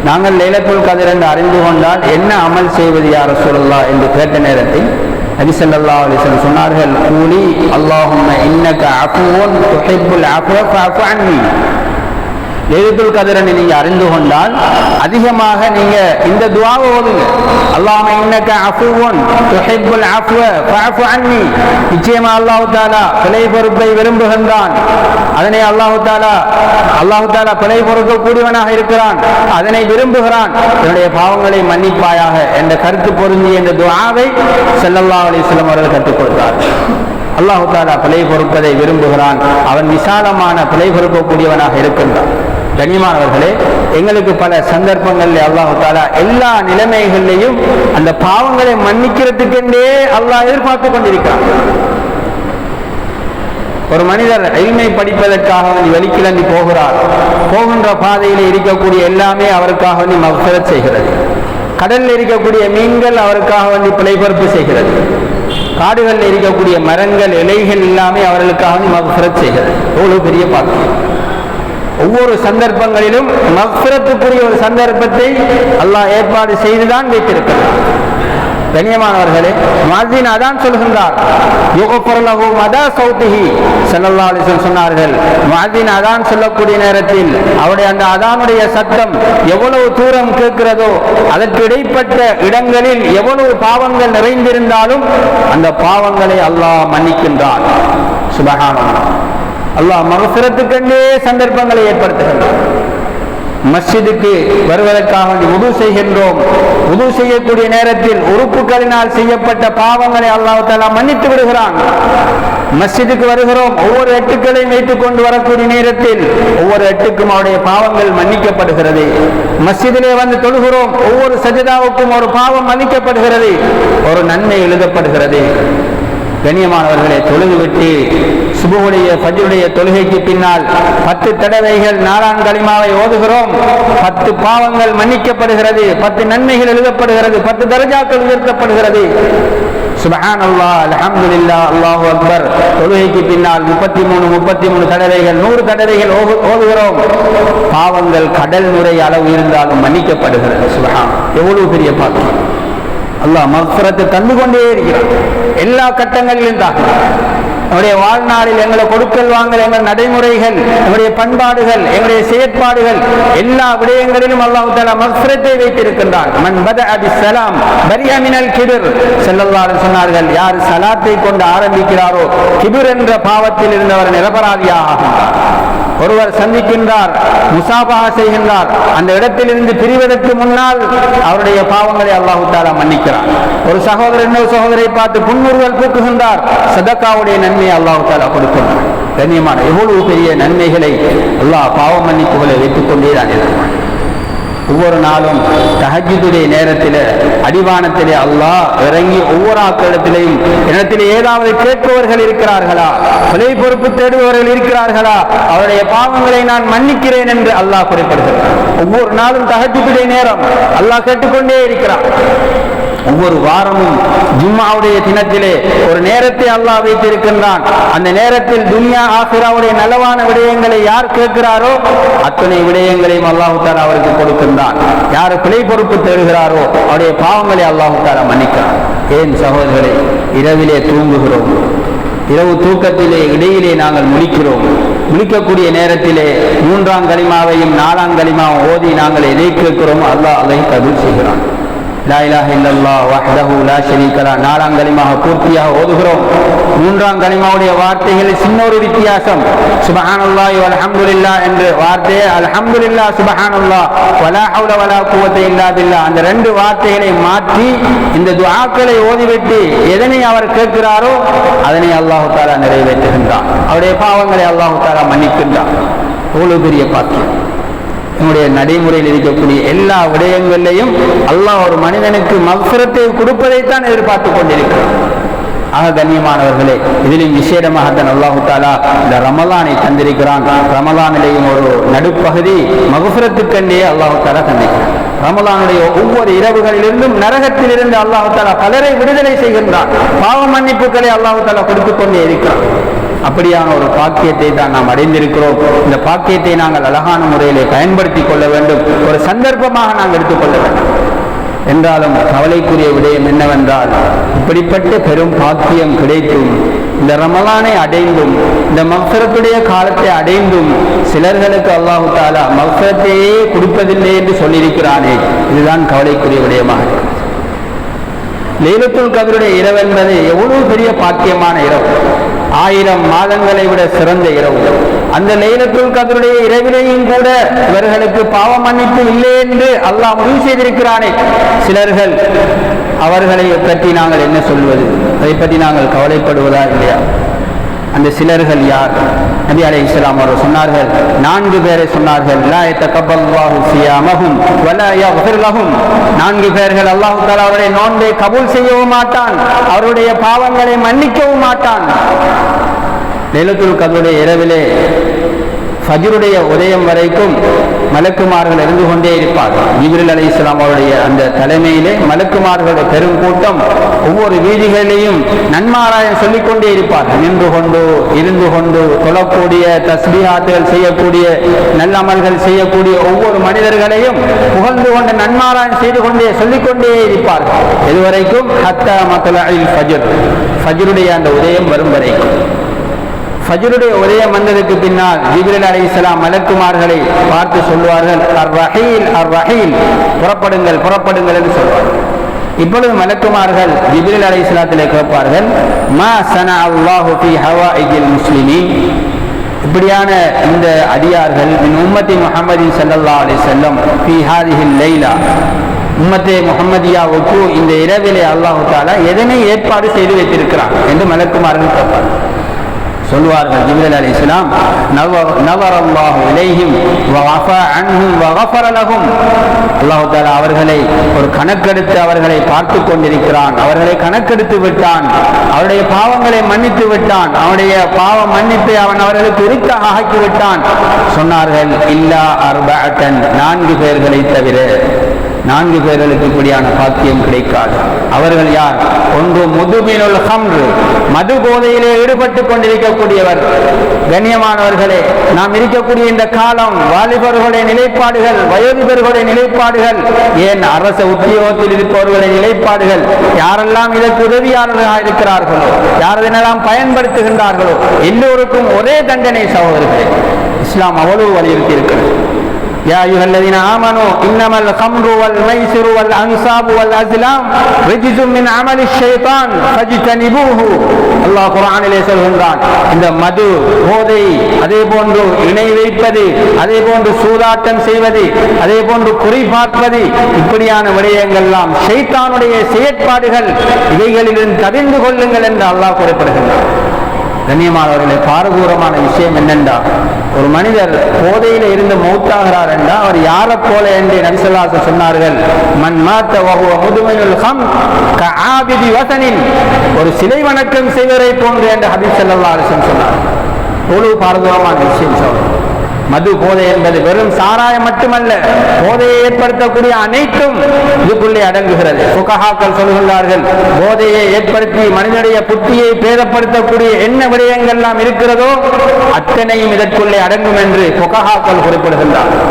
நாங்கள் லைலத்துல் கத்ர் என்று அறிந்து கொண்டால் என்ன அமல் செய்வது யா ரசூலல்லாஹ் என்று கேட்ட நேரத்தில் நபி ஸல்லல்லாஹு அலைஹி வஸல்லம் சொன்னார்கள், கூலி அல்லாஹும்ம இன்னக அஃபுவுன் துஹிப்புல் அஃவ ஃபஅஃபு அன்னி, லைலத்துல் கத்ரை நீங்க அறிந்து கொண்டால் அதிகமாக நீங்க இந்த துஆவை ஓதுங்க. அல்லாஹும்ம இன்னக அஃபுவுன் துஹிப்புல் அஃவ ஃபஅஃபு அன்னி. நிச்சயமா அல்லாஹ் தஆலா பிழை பொறுப்பை விரும்புகின்றான். அதனை அல்லாஹ் தஆலா பிழை பொறுக்க கூடியவனாக இருக்கிறான், அதனை விரும்புகிறான். என்னுடைய பாவங்களை மன்னிப்பாயாக என்ற கருத்து பொருந்திய இந்த துஆவை ஸல்லல்லாஹு அலைஹி வஸல்லம் அவர்கள் கற்றுக் கொடுத்தார். அல்லாஹ் தஆலா பிழை பொறுப்பதை விரும்புகிறான், அவன் விசாலமான பிழை பொறுக்கக்கூடியவனாக இருக்கின்றான். கண்ணியமானவர்களே, எங்களுக்கு பல சந்தர்ப்பங்களில் அல்லாஹ் தஆலா எல்லா நிலைமைகளிலையும் அந்த பாவங்களை மன்னிக்கிறதுக்கென்றே அல்லாஹ் எதிர்பார்த்து கொண்டிருக்கிறான். ஒரு மனிதர் இல்மை படிப்பதற்காக வெளிக்கிளம்பி போகிறார். போகின்ற பாதையில் இருக்கக்கூடிய எல்லாமே அவருக்காக மக்ஃபிரத் செய்கிறது. கடலில் இருக்கக்கூடிய மீன்கள் அவருக்காக பிழை பொறுப்பு செய்கிறது. காடுகளில் இருக்கக்கூடிய மரங்கள் இலைகள் எல்லாமே அவர்களுக்காக மக்ஃபிரத் செய்கிறது. எவ்வளவு பெரிய பாக்கியம்! ஒவ்வொரு சந்தர்ப்பங்களிலும் மக்ஃபிரத்துக்குரிய ஒரு சந்தர்ப்பத்தை அல்லாஹ் ஏற்பாடு செய்துதான் வைத்திருக்கிறார். கண்ணியமானவர்களே, முஅஸ்ஸின் அதான் சொல்கின்றார், யுக்ஃபர் லஹு மதா சௌதிஹி. ஸல்லல்லாஹு அலைஹி வஸல்லம் சொன்னார்கள், முஅஸ்ஸின் அதான் சொல்லக்கூடிய நேரத்தில் அவருடைய அந்த அதானுடைய சத்தம் எவ்வளவு தூரம் கேட்கிறதோ அதற்கு இடைப்பட்ட இடங்களில் எவ்வளவு பாவங்கள் நிறைந்திருந்தாலும் அந்த பாவங்களை அல்லாஹ் மன்னிக்கின்றான். சுப்ஹானல்லாஹ். அல்லாஹ் மக்ஃபிரத்துக்கென்றே சந்தர்ப்பங்களை ஏற்படுத்துகின்றான். மஸ்ஜிதுக்கு வருவதற்காக உது செய்கின்றோம். உது செய்யக்கூடிய நேரத்தில் உறுப்புகளினால் செய்யப்பட்ட பாவங்களை அல்லாஹ் தஆலா மன்னித்து விடுகிறான். மஸ்ஜிதுக்கு வருகிறோம், ஒவ்வொரு எட்டுக்களையும் வைத்துக் கொண்டு வரக்கூடிய நேரத்தில் ஒவ்வொரு எட்டுக்கும் அவருடைய பாவங்கள் மன்னிக்கப்படுகிறது. மஸ்ஜிதிலே வந்து தொழுகிறோம், ஒவ்வொரு சஜதாவுக்கும் ஒரு பாவம் மன்னிக்கப்படுகிறது, ஒரு நன்மை எழுதப்படுகிறது. கண்ணியமானவர்களே, தொழுது விட்டு சுபஹுடைய ஃபஜ்ருடைய தொழுகைக்கு பின்னால் 10 தடவைகள் நாலாம் கலிமாவை ஓதுகிறோம். 10 பாவங்கள் மன்னிக்கப்படுகிறது, 10 நன்மைகள் எழுதப்படுகிறது, 10 தரஜாக்கள் உயர்த்தப்படுகிறது. சுப்ஹானல்லாஹ், அல்ஹம்துலில்லாஹ், அல்லாஹு அக்பர். தொழுகைக்கு பின்னால் 33 தடவைகள் 100 தடவைகள் ஓதுகிறோம். பாவங்கள் கடல் நுரை அளவு இருந்தாலும் மன்னிக்கப்படுகிறது. சுப்ஹான், எவ்வளவு பெரிய பாக்கியம்! அல்லாஹ் மக்ஃபிரத்தை தந்து கொண்டே இருக்கிறான் எல்லா கட்டங்களிலும் தான். நம்முடைய வாழ்நாளில் எங்களை கொடுக்கல் வாங்கல், எங்கள் நடைமுறைகள், எங்களுடைய பண்பாடுகள், எங்களுடைய செயற்பாடுகள், எல்லா விடயங்களிலும் அல்லாஹ் தஆலா மக்ஃபிரத்தை வைத்திருக்கின்றான். மன் பதஅ பிஸ்ஸலாம் பரிஅ மினல் கிப்ர். ஸல்லல்லாஹு அலைஹி சொன்னார்கள், யார் ஸலாத்தை கொண்டு ஆரம்பிக்கிறாரோ கிப்ர் என்ற பாவத்தில் இருந்தவர் நிரபராதியாக ஆகின்றார். ஒருவர் சந்திக்கின்றார், முசாபஹா செய்கின்றார், அந்த இடத்திலிருந்து பிரிவதற்கு முன்னால் அவருடைய பாவங்களை அல்லாஹ் தஆலா மன்னிக்கிறார். ஒரு சகோதரர் இன்னொரு சகோதரை பார்த்து புன்முறுவல் பூக்குகின்றார், சதகாவுடைய நன்மையை அல்லாஹ் தஆலா கொடுக்கின்றார். கண்ணியமான எவ்வளவு பெரிய நன்மைகளை அல்லாஹ் பாவ மன்னிப்புகளை வைத்துக் கொண்டே தான் இருக்கிறான். ஒவ்வொரு நாளும் தஹஜ்ஜுடைய நேரத்தில் அடிவானத்திலே அல்லாஹ் இறங்கி ஒவ்வொரு ஆக்களிடத்திலேயும் இடத்திலே ஏதாவது கேட்பவர்கள் இருக்கிறார்களா, பிழை பொறுப்பு தேடுபவர்கள் இருக்கிறார்களா, அவருடைய பாவங்களை நான் மன்னிக்கிறேன் என்று அல்லாஹ் குறிப்பிடுகிறார். ஒவ்வொரு நாளும் தஹஜ்ஜுடைய நேரம் அல்லாஹ் கேட்டுக்கொண்டே இருக்கிறார். ஒவ்வொரு வாரமும் ஜும்மாவுடைய தினத்திலே ஒரு நேரத்தை அல்லாஹ் வைத்திருக்கின்றான். அந்த நேரத்தில் துன்யா ஆখিরাவுடைய நலவான விடயங்களை யார் கேட்கிறாரோ அத்தனை விடயங்களையும் அல்லாஹ் தஆலா அவருக்கு கொடுக்கின்றான். யார் பிழை பொறுப்பு தேடுகிறாரோ அவருடைய பாவங்களை அல்லாஹ் தஆலா மன்னிக்கிறான். ஏன் சகோதரர்களே, இரவிலே தூங்குகிறோம், இரவு தூக்கத்திலே இடையிலே நாங்கள் முழிக்கிறோம். முழிக்கக்கூடிய நேரத்திலே 3ஆம் கலிமாவையும் 4ஆம் கலிமாவும் ஓதி நாங்கள் எதை கேட்கிறோமோ அல்லாஹ் அதை கபூல் செய்கிறான். லா இலாஹ இல்லல்லாஹ் வஹ்தஹு லா ஷரீக லஹ் 4ஆம் கலிமாக பூர்த்தியாக ஓதுகிறோம். 3ஆம் கலிமாவுடைய வார்த்தைகளில் சின்ன ஒரு வித்தியாசம். சுப்ஹானல்லாஹி வல்ஹம்துலில்லாஹ் என்ற வார்த்தையை அல்ஹம்துலில்லாஹ் சுப்ஹானல்லாஹ் வலா ஹவ்ல வலா குவத்த இல்லா பில்லாஹ் அந்த 2 வார்த்தைகளை மாற்றி இந்த துஆக்களை ஓதிவிட்டு எதனை அவர் கேட்கிறாரோ அதனை அல்லாஹ் தஆலா நிறைவேற்றுகின்றான். அவருடைய பாவங்களை அல்லாஹ் தஆலா மன்னிக்கின்றான். எவ்வளவு பெரிய பாக்கியம்! நம்முடைய நடைமுறையில் இருக்கக்கூடிய எல்லா விடயங்களிலையும் அல்லாஹ் ஒரு மனிதனுக்கு மக்ஃபிரத்தை கொடுப்பதைத்தான் எதிர்பார்த்து கொண்டிருக்கிறான். ஆக கண்ணியமானவர்களே, இதிலும் விசேடமாகத்தான் அல்லாஹ் தஆலா இந்த ரமலானை தந்திருக்கிறான். ரமலானிலேயும் ஒரு நடுப்பகுதி மக்ஃபிரத்துக்கென்றே அல்லாஹ் தஆலா தந்திருக்கிறான். ரமலானுடைய ஒவ்வொரு இரவுகளிலிருந்தும் நரகத்திலிருந்து அல்லாஹ் தஆலா பலரை விடுதலை செய்கின்றான். பாவ மன்னிப்புகளை அல்லாஹ் தஆலா கொடுத்துக் கொண்டே இருக்கிறான். அப்படியான ஒரு பாக்கியத்தை தான் நாம் அடைந்திருக்கிறோம். இந்த பாக்கியத்தை நாங்கள் அழகான முறையிலே பயன்படுத்திக் கொள்ள வேண்டும். ஒரு சந்தர்ப்பமாக நாங்கள் எடுத்துக்கொள்ள வேண்டும். என்றாலும் கவலைக்குரிய விடயம் என்னவென்றால், இப்படிப்பட்ட பெரும் பாக்கியம் கிடைத்தும் இந்த ரமலானை அடைந்தும் இந்த மக்ஃபிரத்துடைய காலத்தை அடைந்தும் சிலர்களுக்கு அல்லாஹு தஆலா மக்ஃபிரத்தையே கொடுப்பதில்லை என்று சொல்லியிருக்கிறானே, இதுதான் கவலைக்குரிய விடயமாக இருக்கிறது. லைலத்துல் கத்ருடைய இரவு என்பது எவ்வளவு பெரிய பாக்கியமான இரவு, 1000 மாதங்களை விட சிறந்த இரவு. அந்த லைலத்துல் கத்ருடைய இரவிலையும் கூட இவர்களுக்கு பாவ மன்னிப்பு இல்லை என்று அல்லாஹ் முடிவு செய்திருக்கிறானே. சிலர்கள் அவர்களை பற்றி நாங்கள் என்ன சொல்வது, அதை பற்றி நாங்கள் கவலைப்படுவதா இல்லையா? அந்த சிலர்கள் யார்? நபி அலைஹிஸ்ஸலாம் அவர்கள் சொன்னார்கள், 4 பேரை சொன்னார்கள். லா யதகப்பல்லாஹு ஸியாமஹும் வலா யக்ஃபிர் லஹும். 4 பேர்கள் அல்லாஹ் தஆலா அவருடைய நோன்பை கபூல் செய்யவும் மாட்டான், அவருடைய பாவங்களை மன்னிக்கவும் மாட்டான். லைலத்துல் கத்ருடைய இரவிலே ஃபஜ்ருடைய உதயம் வரைக்கும் மலக்குமார்கள் இருந்து கொண்டே இருப்பார்கள். ஜிப்ரீல் அலைஹிஸ்ஸலாம் அவருடைய அந்த தலைமையிலே மலக்குமார்களுடைய பெரும் கூட்டம் ஒவ்வொரு வீதிகளிலேயும் நன்மாராயம் சொல்லிக்கொண்டே இருப்பார்கள். நின்று கொண்டு இருந்து கொண்டு தொழக்கூடிய, தஸ்பீஹாத்துகள் செய்யக்கூடிய, நல்லமல்கள் செய்யக்கூடிய ஒவ்வொரு மனிதர்களையும் புகழ்ந்து கொண்டு நன்மாராயம் செய்து கொண்டே சொல்லிக்கொண்டே இருப்பார்கள். இதுவரைக்கும் ஹத்தா மத்லஇல் ஃபஜ்ர், ஃபஜ்ருடைய அந்த உதயம் வரும் வரைக்கும். ஃபஜ்ருடைய உதயம் வந்ததுக்கு பின்னால் ஜிப்ரீல் அலைஹிஸ்ஸலாம் மலக்குமார்களை பார்த்து சொல்வார்கள், அர் ரஹீல் அர் ரஹீல், புறப்படுங்கள் புறப்படுங்கள் என்று சொல்வார்கள். இப்பொழுது மலக்குமார்கள் ஜிப்ரீல் அலைஹிஸ்ஸலாத்திலே கேட்பார்கள், மா ஸனா அல்லாஹு ஃபீ ஹவாயிஜில் முஸ்லிமீன், இப்படியான இந்த அடியார்கள் மின் உம்மத்தி முஹம்மதி ஸல்லல்லாஹு அலைஹி வஸல்லம் ஃபீ ஹாதிஹில் லைலா, உம்மத்தே முஹம்மதியாவுக்கு இந்த இரவிலே அல்லாஹ் தஆலா எதனை ஏற்பாடு செய்து வைத்திருக்கிறார் என்று மலக்குமார்கள் கேட்பார்கள். சொல்வார்கள் ஜிப்ரீல் அலைஹிஸ்ஸலாம், நவரல்லாஹு இலைஹிம் வஅஃபா அன்ஹும் வகஃபர லஹும், அல்லாஹ் தஆலா அவர்களை ஒரு கணக்கெடுத்து அவர்களை பார்த்து கொண்டிருக்கிறான், அவர்களை கணக்கெடுத்து விட்டான், அவருடைய பாவங்களை மன்னித்து விட்டான், அவருடைய பாவ மன்னிப்பை அவன் அவர்களுக்கு உரித்தாக ஆக்கி விட்டான். சொன்னார்கள், இல்லா அர்பஅத்தன், 4 பேர்களை தவிர 4 பேர்களுக்கு இப்படியான பாக்கியம் கிடைக்காது. அவர்கள் யார்? ஒன்று முதுமினுல் ஹம்ர், மது போதையிலே ஈடுபட்டு கொண்டிருக்கக்கூடியவர். கண்ணியமானவர்களே, நாம் இருக்கக்கூடிய இந்த காலம் வாலிபர்களுடைய நிலைப்பாடுகள், வயோதிபர்களுடைய நிலைப்பாடுகள், ஏன் அரச உத்தியோகத்தில் இருப்பவர்களுடைய நிலைப்பாடுகள், யாரெல்லாம் இதற்கு உதவியாளர்களாக இருக்கிறார்களோ, யாரெல்லாம் பயன்படுத்துகின்றார்களோ எல்லோருக்கும் ஒரே தண்டனை சகோதரர்களே. இஸ்லாம் அவ்வளவு வலியுறுத்தி இருக்கிறது. யா அய்யுஹல்லதீன ஆமனூ இன்னமல் கம்ரு வல் மைசிரு வல் அன்சாபு வல் அஸ்லாம் ரிஜ்ஸும் மின் அமலிஷ் ஷைத்தான் ஃபஜ்தனிபூஹு. அல்லாஹ் குர்ஆனிலே சொல்கின்றான், இந்த மது, போதை, அதே போன்று இணை வைப்பது, அதே போன்று சூதாட்டம் செய்வது, அதே போன்று குறி பார்ப்பது, இப்படியான விடயங்கள்லாம் ஷைத்தானுடைய செயற்பாடுகள், இவைகளிலிருந்து தவிர்ந்து கொள்ளுங்கள் என்று அல்லாஹ் குறிப்பிடுகின்றான். கண்ணியமானவர்களே, பாரதூரமான விஷயம் என்னென்றா, ஒரு மனிதர் போதையில இருந்து மௌத்தாகிறார் என்றால் அவர் யாரை போல என்று நபி ஸல்லல்லாஹு அலைஹி வஸல்லம் சொன்னார்கள், மன் மாத்த வஹுவ முதுமினுல் கம் கஆபிதி வஸனின், ஒரு சிலை வணக்கம் செய்வரை போன்று என்று ஹதீஸ் ஸல்லல்லாஹு அலைஹி வஸல்லம் சொன்னார். எவ்வளவு பாரதூரமான விஷயம் சொல்றோம். மது போதை என்பது வெறும் சாராயம் மட்டுமல்ல, போதையை ஏற்படுத்தக்கூடிய அனைத்தும் இதுக்குள்ளே அடங்குகிறது. ஃபுகஹாக்கள் சொல்கின்றார்கள், போதையை ஏற்படுத்தி மனிதனுடைய புத்தியை பேதப்படுத்தக்கூடிய என்ன விடயங்கள்லாம் இருக்கிறதோ அத்தனையும் இதற்குள்ளே அடங்கும் என்று ஃபுகஹாக்கள் குறிப்பிடுகின்றார்கள்.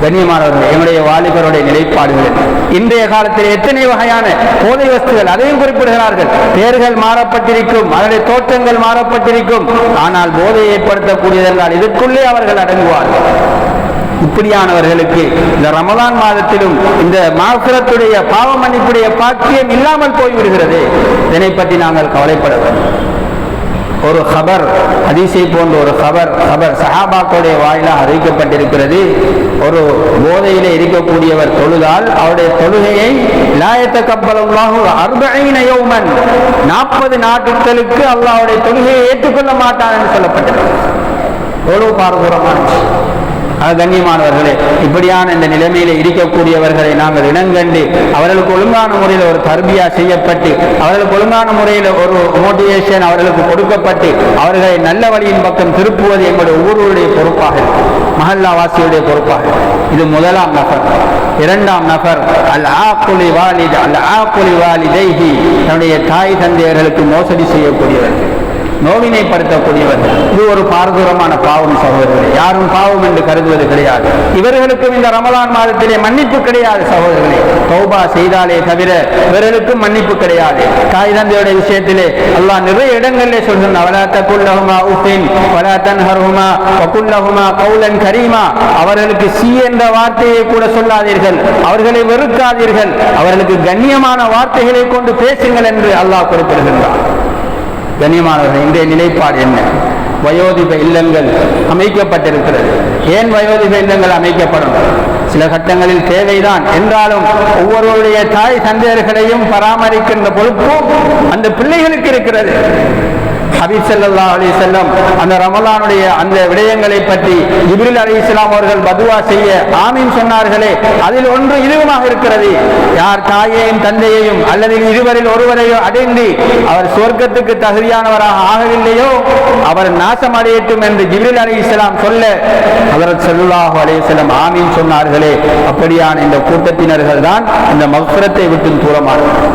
கண்ணியமானவர்கள், என்னுடைய வாலிபருடைய நிலைப்பாடுகள் இன்றைய காலத்தில் எத்தனை வகையான போதை வஸ்துகள், அதையும் குறிப்பிடுகிறார்கள். பெயர்கள் மாறப்பட்டிருக்கும், அதனுடைய தோற்றங்கள் மாறப்பட்டிருக்கும், ஆனால் போதையை ஏற்படுத்தக்கூடியதென்றால் இதற்குள்ளே அவர்கள் அடங்குவார்கள். இப்படியானவர்களுக்கு இந்த ரமலான் மாதத்திலும் இந்த மக்ஃபிரத்துடைய பாவ மன்னிப்புடைய பாக்கியம் இல்லாமல் போய்விடுகிறது. இதனை பற்றி நாங்கள் கவலைப்பட வேண்டும். ஒரு ஹபர், ஹதீஸை போன்ற ஒரு ஹபர் சஹாபாக்களுடைய வாயிலாக அறிவிக்கப்பட்டிருக்கிறது. ஒரு போதையிலே இருக்கக்கூடியவர் தொழுதால் அவருடைய தொழுகையை லா யதகப்பலுல்லாஹு 40 யௌமன், 40 நாட்களுக்கு அல்லாஹ்வுடைய தொழுகையை ஏற்றுக்கொள்ள மாட்டான் என்று சொல்லப்பட்டிருக்கிறது. எவ்வளவு பாரதூரமான விஷயம். கண்ணியமானவர்களே, இப்படியான இந்த நிலைமையில இருக்கக்கூடியவர்களை நாங்கள் இனங்கண்டு அவர்களுக்கு ஒழுங்கான முறையில் ஒரு தர்பியா செய்யப்பட்டு, அவர்களுக்கு ஒழுங்கான முறையில் ஒரு மோட்டிவேஷன் அவர்களுக்கு கொடுக்கப்பட்டு அவர்களை நல்ல வழியின் பக்கம் திருப்புவது எங்களுடைய ஒவ்வொருவருடைய பொறுப்பாக, மஹல்லா வாசியுடைய பொறுப்பாக. இது முதலாம் நபர். இரண்டாம் நபர் அல் ஆக்குலி வாலித், அல் ஆக்குலி வாலிதைஹி, தன்னுடைய தாய் தந்தையர்களுக்கு மோசடி செய்யக்கூடியவர்கள். நோவினைப்படுத்தக்கூடியவர்கள். இது ஒரு பாரதூரமான பாவம் சகோதரர்களே. யாரும் பாவம் என்று கருதுவது கிடையாது. இவர்களுக்கும் இந்த ரமலான் மாதத்திலே மன்னிப்பு கிடையாது சகோதரர்களே. தௌபா செய்தாலே தவிர இவர்களுக்கும் மன்னிப்பு கிடையாது. தாய் தந்தையுடைய விஷயத்திலே அல்லாஹ் நிறைய இடங்களிலே சொல்கிறான், வலா தகுல் லஹுமா உஃபின் வலா தன்ஹர்ஹுமா வகுல் லஹுமா கௌலன் கரீமா. அவர்களுக்கு சி என்ற வார்த்தையை கூட சொல்லாதீர்கள், அவர்களை வெறுக்காதீர்கள், அவர்களுக்கு கண்ணியமான வார்த்தைகளை கொண்டு பேசுங்கள் என்று அல்லாஹ் குறிப்பிடுகின்றார். கண்ணியமானவர்கள், இன்றைய நிலைப்பாடு என்ன? வயோதிப இல்லங்கள் அமைக்கப்பட்டிருக்கிறது. ஏன் வயோதிப இல்லங்கள் அமைக்கப்படும்? சில கட்டங்களில் தேவைதான். என்றாலும் ஒவ்வொருவருடைய தாய் தந்தையர்களையும் பராமரிக்கின்ற பொறுப்பு அந்த பிள்ளைகளுக்கு இருக்கிறது. ஹபீப் ஸல்லல்லாஹு அலைஹி வஸல்லம் அந்த ரமலானுடைய அந்த விடயங்களை பற்றி ஜிப்ரீல் அலைஹிஸ்ஸலாம் அவர்கள் பதுவா செய்ய ஆமீன் சொன்னார்களே, அதில் ஒன்று இதுவுமாக இருக்கிறது. யார் தாயையும் தந்தையையும் அல்லது இருவரில் ஒருவரையோ அடைந்து அவர் சொர்க்கத்துக்கு தகுதியானவராக ஆகவில்லையோ அவர் நாசம் அடையட்டும் என்று ஜிப்ரீல் அலைஹிஸ்ஸலாம் சொல்ல ஹஜ்ரத் ஸல்லல்லாஹு அலைஹி வஸல்லம் ஆமீன் சொன்னார்களே, அப்படியான இந்த கூட்டத்தினர்கள் தான் இந்த மக்ஃபிரத்தை விட்டு தூரமானவர்கள்.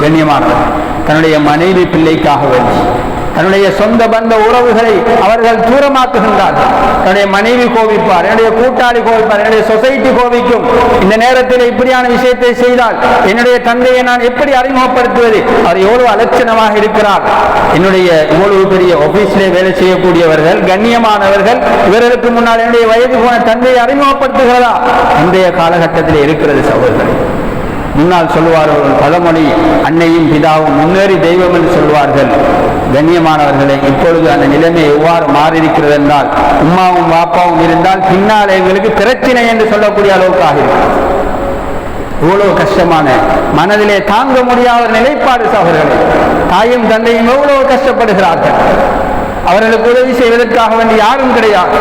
கண்ணியமானவர், தன்னுடைய மனைவி பிள்ளைக்காக வேண்டி தன்னுடைய சொந்த பந்த உறவுகளை அவர்கள் தூரமாக்குகின்றார்கள். தன்னுடைய மனைவி கோபிப்பார், என்னுடைய கூட்டாளி கோபிப்பார், என்னுடைய சொசைட்டி கோபிக்கும். இந்த நேரத்தில் இப்படியான விஷயத்தை செய்தால் என்னுடைய தந்தையை நான் எப்படி அறிமுகப்படுத்துவது? அவர் எவ்வளவு அலட்சணமாக இருக்கிறார். என்னுடைய இவ்வளவு பெரிய ஆபீஸிலே வேலை செய்யக்கூடியவர்கள், கண்ணியமானவர்கள், இவர்களுக்கு முன்னால் என்னுடைய வயது போன தந்தையை அறிமுகப்படுத்துகிறதா? இன்றைய காலகட்டத்தில் இருக்கிறது சகோதரர்கள். முன்னால் சொல்வார்கள் பழமொழி, அன்னையும் பிதாவும் முன்னேறி தெய்வம் என்று சொல்வார்கள். கண்ணியமானவர்களை, இப்பொழுது அந்த நிலைமை எவ்வாறு மாறியிருக்கிறது என்றால், உம்மாவும் வாப்பாவும் இருந்தால் பின்னால் எங்களுக்கு பிரச்சனை என்று சொல்லக்கூடிய அளவுக்கு ஆகிறது. இவ்வளவு கஷ்டமான மனதிலே தாங்க முடியாத நிலைப்பாடு சகோதரர்களே. தாயும் தந்தையும் எவ்வளவு கஷ்டப்படுகிறார்கள். அவர்களுக்கு உதவி செய்வதற்காக வேண்டி யாரும் கிடையாது.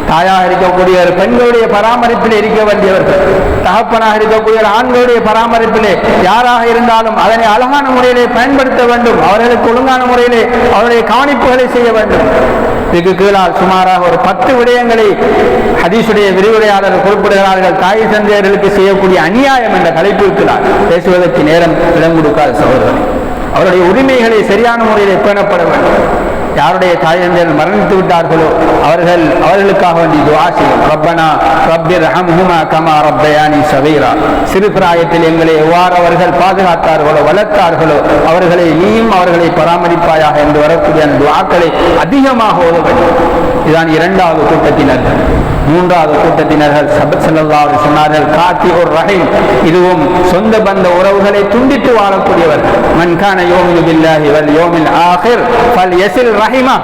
தாயாக இருக்கக்கூடிய பெண்களுடைய பராமரிப்பில் இருக்க வேண்டியவர்கள், தகப்பனாக இருக்கக்கூடிய ஆண்களுடைய பராமரிப்பிலே யாராக இருந்தாலும் அதனை அழகான முறையிலே பயன்படுத்த வேண்டும். அவர்களுக்கு ஒழுங்கான முறையிலே அவருடைய கவனிப்புகளை செய்ய வேண்டும். இதுக்கு கீழால் சுமாராக ஒரு 10 விடயங்களை ஹதீஸுடைய விரிவுரையாளர்கள் குறிப்பிடுகிறார்கள். தாய் தந்தையர்களுக்கு செய்யக்கூடிய அநியாயம் என்ற தலைப்பிற்கிறார். பேசுவதற்கு நேரம் இடம் கொடுக்காத சகோதரர்கள், அவருடைய உரிமைகளை சரியான முறையில் பேணப்பட வேண்டும். யாருடைய தாய் தந்தையர்கள் மரணித்து விட்டார்களோ அவர்களுக்காக வேண்டி துஆ செய்யும். ரப்பனா ரப்பிர் ரஹம்ஹுமா கமா ரப்பயானி ஸகீரா. சிறு பிராயத்தில் எங்களை எவ்வாறு அவர்கள் பாதுகாத்தார்களோ வளர்த்தார்களோ அவர்களை நீயும் அவர்களை பராமரிப்பாயாக என்று வரக்கூடிய அந்த துஆக்களை அதிகமாக ஓத வேண்டும். இதுதான் 2வது கூட்டத்தினர்கள். 3வது கூட்டத்தினர்கள் ஸல்லல்லாஹு அலைஹி சொன்னார்கள், காத்திஉர் ரஹீம். இதுவும் சொந்த பந்த உறவுகளை துண்டித்து வாழக்கூடியவர்கள். மன் கான யூமினு பில்லாஹி வல் யௌமில் ஆகிர் ஃபல்யஸில் ரஹிமா.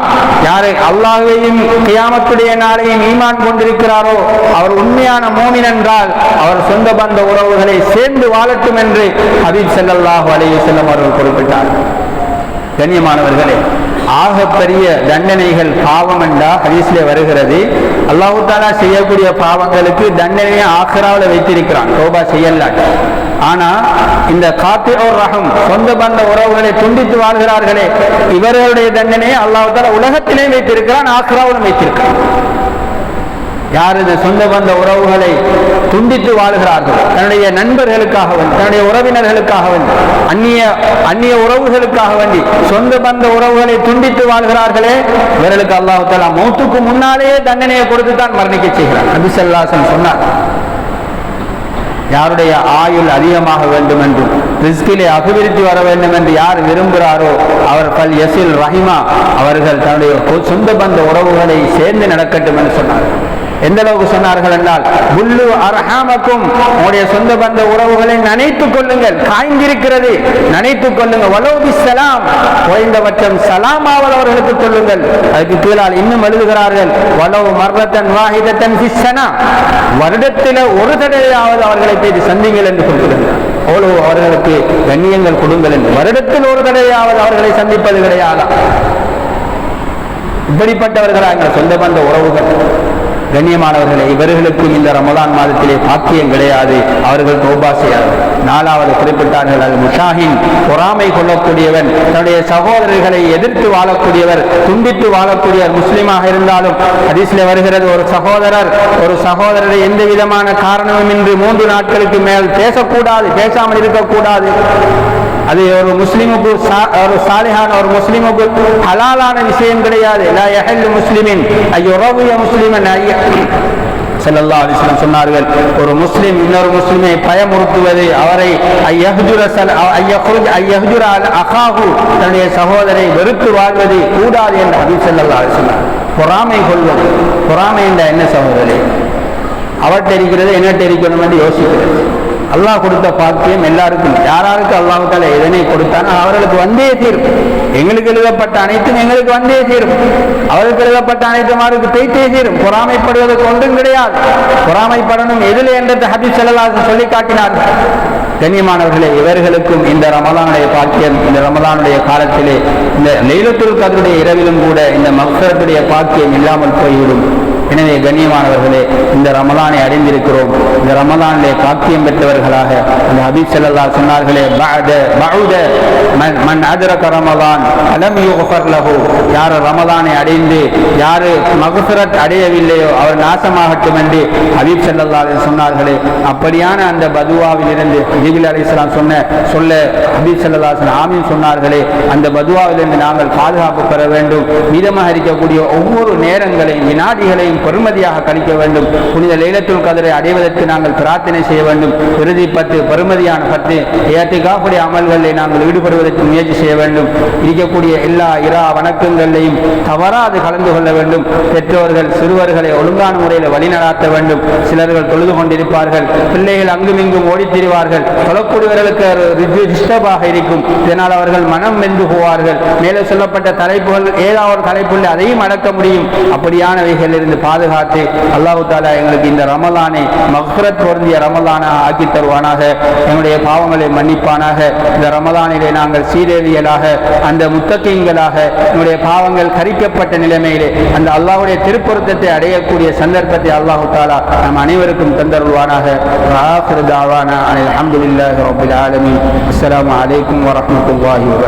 யாரை அல்லாஹ்வையும் கியாமத்துடைய நாளையும் ஈமான் கொண்டிருக்கிறாரோ அவர் உண்மையான மூமின் என்றால் அவர் சொந்த பந்த உறவுகளை சேர்ந்து வாழட்டும் என்று ஹபீப் ஸல்லல்லாஹு அலைஹி வஸல்லம் அவர்கள் குறிப்பிட்டார். கண்ணியமானவர்களே, ஆகப்பெரிய தண்டனைகள் பாவம் என்றா ஹதீஸ்ல வருகிறது. அல்லாஹ் தஆலா செய்யக்கூடிய பாவங்களுக்கு தண்டனையை ஆখিরাவில் வைத்திருக்கிறான், தௌபா செய்யலாட்டி. ஆனா இந்த காத்திஉர் ரஹம், சொந்த பந்த உறவுகளை துண்டித்து வாழ்கிறார்களே, இவர்களுடைய தண்டனையை அல்லாஹ் தஆலா உலகத்திலே வைத்திருக்கிறான், ஆখিরাவிலும் வைத்திருக்கிறான். யார் இந்த சொந்த பந்த உறவுகளை துண்டித்து வாழ்கிறார்கள், தன்னுடைய நண்பர்களுக்காக வேண்டி, தன்னுடைய உறவினர்களுக்காக வேண்டி, அந்நிய உறவுகளுக்காக வேண்டி சொந்த பந்த உறவுகளை துண்டித்து வாழ்கிறார்களே, இவர்களுக்கு அல்லாஹ் தஆலா மௌத்துக்கு முன்னாலேயே தண்டனையை கொடுத்து தான் மரணிக்க செய்கிறார். நபி ஸல்லல்லாஹு அலைஹி வஸல்லம் சொன்னார், யாருடைய ஆயுள் அதிகமாக வேண்டும் என்றும் ரிஸ்கிலே அபிவிருத்தி வர வேண்டும் என்று யார் விரும்புகிறாரோ அவர் பல் யஸில் ரஹிமா, அவர்கள் தன்னுடைய சொந்த பந்த உறவுகளை சேர்ந்து நடக்கட்டும் என்று சொன்னார். எந்த அளவுக்கு சொன்னார்கள் என்றால், புல்லு அர்ஹாமக்கும், உங்களுடைய சொந்த பந்த உறவுகளை நனைத்துக் கொள்ளுங்கள், காய்ந்திருக்கிறது நனைத்துக் கொள்ளுங்கள். வலோ பிஸ்ஸலாம், குறைந்தபட்சம் சலாமாவது அவர்களுக்கு கொள்ளுங்கள். அதுக்கு கீழால் இன்னும் எழுதுகிறார்கள், வலோ மர்ரத்தன் வாஹிதத்தன் ஃபிஸ்ஸனா, வருடத்தில் ஒரு தடவையாவது அவர்களை போய் சந்திங்கள் என்று சொல்கிறார்கள். அவ்வளவு அவர்களுக்கு கண்ணியங்கள் கொடுங்கள் என்று. வருடத்தில் ஒரு தடவையாவது அவர்களை சந்திப்பது கிடையாதா? இப்படிப்பட்டவர்களாக சொந்த பந்த உறவுகள். கண்ணியமானவர்களை, இவர்களுக்கும் இந்த ரமலான் மாதத்திலே பாக்கியம் கிடையாது, அவர்கள் தௌபா செய்யாது. 4வது குறிப்பிட்டார்கள், அது முஷாஹின், பொறாமை கொள்ளக்கூடியவன், தன்னுடைய சகோதரர்களை எதிர்த்து வாழக்கூடியவர், துண்டித்து வாழக்கூடியவர். முஸ்லிமாக இருந்தாலும் ஹதீஸ்ல வருகிறது, ஒரு சகோதரரை எந்த விதமான காரணமும் இன்றி 3 நாட்களுக்கு மேல் பேசக்கூடாது, பேசாமல் இருக்கக்கூடாது. அது ஒரு முஸ்லிமுக்கு ஒரு சாலிஹான ஒரு முஸ்லிமுக்கு ஹலாலான விஷயம் கிடையாது. லா யஹல்லு முஸ்லிமின் அய்யுரவிய முஸ்லிமன் ஸல்லல்லாஹு அலைஹி வஸல்லம் சொன்னார்கள், ஒரு முஸ்லிம் இன்னொரு முஸ்லிமை பயமுறுத்துவது, அவரை தன்னுடைய சகோதரை வெறுத்து வாழ்வது கூடாது என்று ஹதீஸ் ஸல்லல்லாஹு அலைஹி வஸல்லம். பொறாமை கொள்வது, பொறாமை என்ற என்ன சகோதரி? அவர்கிட்ட இருக்கிறது என்னட்ட இருக்கணும் என்று யோசிக்கிறது. அல்லாஹ் கொடுத்த பாக்கியம் எல்லாருக்கும், யாராருக்கு அல்லாஹ் தஆலா எதனை கொடுத்தானோ அவர்களுக்கு வந்தே தீரும். எங்களுக்கு எழுதப்பட்ட அனைத்தும் எங்களுக்கு வந்தே தீரும், அவருக்கு எழுதப்பட்ட அனைத்தும் அவருக்கு பேய்த்தே தீரும். பொறாமைப்படுவதற்கு ஒன்றும் கிடையாது. பொறாமைப்படணும் எதில் என்றது ஹதீஸ் ஸல்லல்லாஹு அலைஹி வஸல்லம் சொல்லி காட்டினார்கள். கண்ணியமானவர்களே, இவர்களுக்கும் இந்த ரமலானுடைய பாக்கியம், இந்த ரமலானுடைய காலத்திலே இந்த லைலத்துல் கத்ருடைய இரவிலும் கூட இந்த மக்ஃபிரத்துடைய பாக்கியம் இல்லாமல் போய்விடும். எனவே கண்ணியமானவர்களே, இந்த ரமலானை அறிந்திருக்கிறோம். இந்த ரமலானிலே பாக்கியம் பெற்றவர்களாக அந்த ஹதீஸ் ஸல்லல்லாஹு சொன்னார்களே, மன் அத்ரக ரமலான் அலம் யுக்ஃபர் லஹு, யார் ரமலானை அடைந்து யார் மக்ஃபிரத் அடையவில்லையோ அவர் நாசமாகட்டும் என்று ஹதீஸ் ஸல்லல்லாஹு அலைஹி சொன்னார்களே. அப்படியான அந்த பதுவாவிலிருந்து ஜிப்ரீல் அலைஹிஸ்ஸலாம் சொல்ல ஹதீஸ் ஸல்லல்லாஹு அலைஹி ஆமீன் சொன்னார்களே, அந்த பதுவாவிலிருந்து நாங்கள் பாதுகாப்பு பெற வேண்டும். மீதமாக இருக்கக்கூடிய ஒவ்வொரு நேரங்களையும் வினாடிகளையும் பெருமதியாக கழிக்க வேண்டும். புனித லைலத்துல் கத்ரை அடைவதற்கு நாங்கள் பிரார்த்தனை செய்ய வேண்டும். இறுதி 10 பெருமதியான 10 இஅ்திகாஃபுடைய அமல்களில் நாங்கள் ஈடுபடுவதற்கு முயற்சி செய்ய வேண்டும். இருக்கக்கூடிய எல்லா இரா வணக்கங்களையும் தவறாது கலந்து கொள்ள வேண்டும். பெற்றோர்கள் சிறுவர்களை ஒழுங்கான முறையில் வழிநடாத்த வேண்டும். சிலர்கள் தொழுது கொண்டிருப்பார்கள், பிள்ளைகள் அங்கும் இங்கும் ஓடித் திரிவார்கள், தொழக்கூடியவர்களுக்கு டிஸ்டர்பாக இருக்கும். இதனால் அவர்கள் மனம் வெந்து போவார்கள். மேலே சொல்லப்பட்ட தலைப்புகள் ஏதாவது தலைப்புள்ள அதையும் அடக்க முடியும். அப்படியானவைகள் இருந்து பாதுகாத்து அல்லாஹ் தஆலா எங்களுக்கு இந்த ரமலானை மக்ஃபிரத் பொருந்திய ரமலானா ஆக்கி தருவானாக. எங்களுடைய பாவங்களை மன்னிப்பானாக. இந்த ரமலானிலே நாங்கள் சீரேவியலாக, அந்த முத்தகீன்களாக, என்னுடைய பாவங்கள் கரிக்கப்பட்ட நிலைமையிலே அந்த அல்லாஹ்வுடைய திருப்பொருத்தத்தை அடையக்கூடிய சந்தர்ப்பத்தை அல்லாஹ் தஆலா நம் அனைவருக்கும் தந்தருள்வானாக. ஆகிரு தாவானா அல்ஹம்துலில்லாஹி ரப்பில் ஆலமீன். அஸ்ஸலாமு அலைக்கும் வரஹ்மத்துல்லாஹி வபரகாத்துஹு.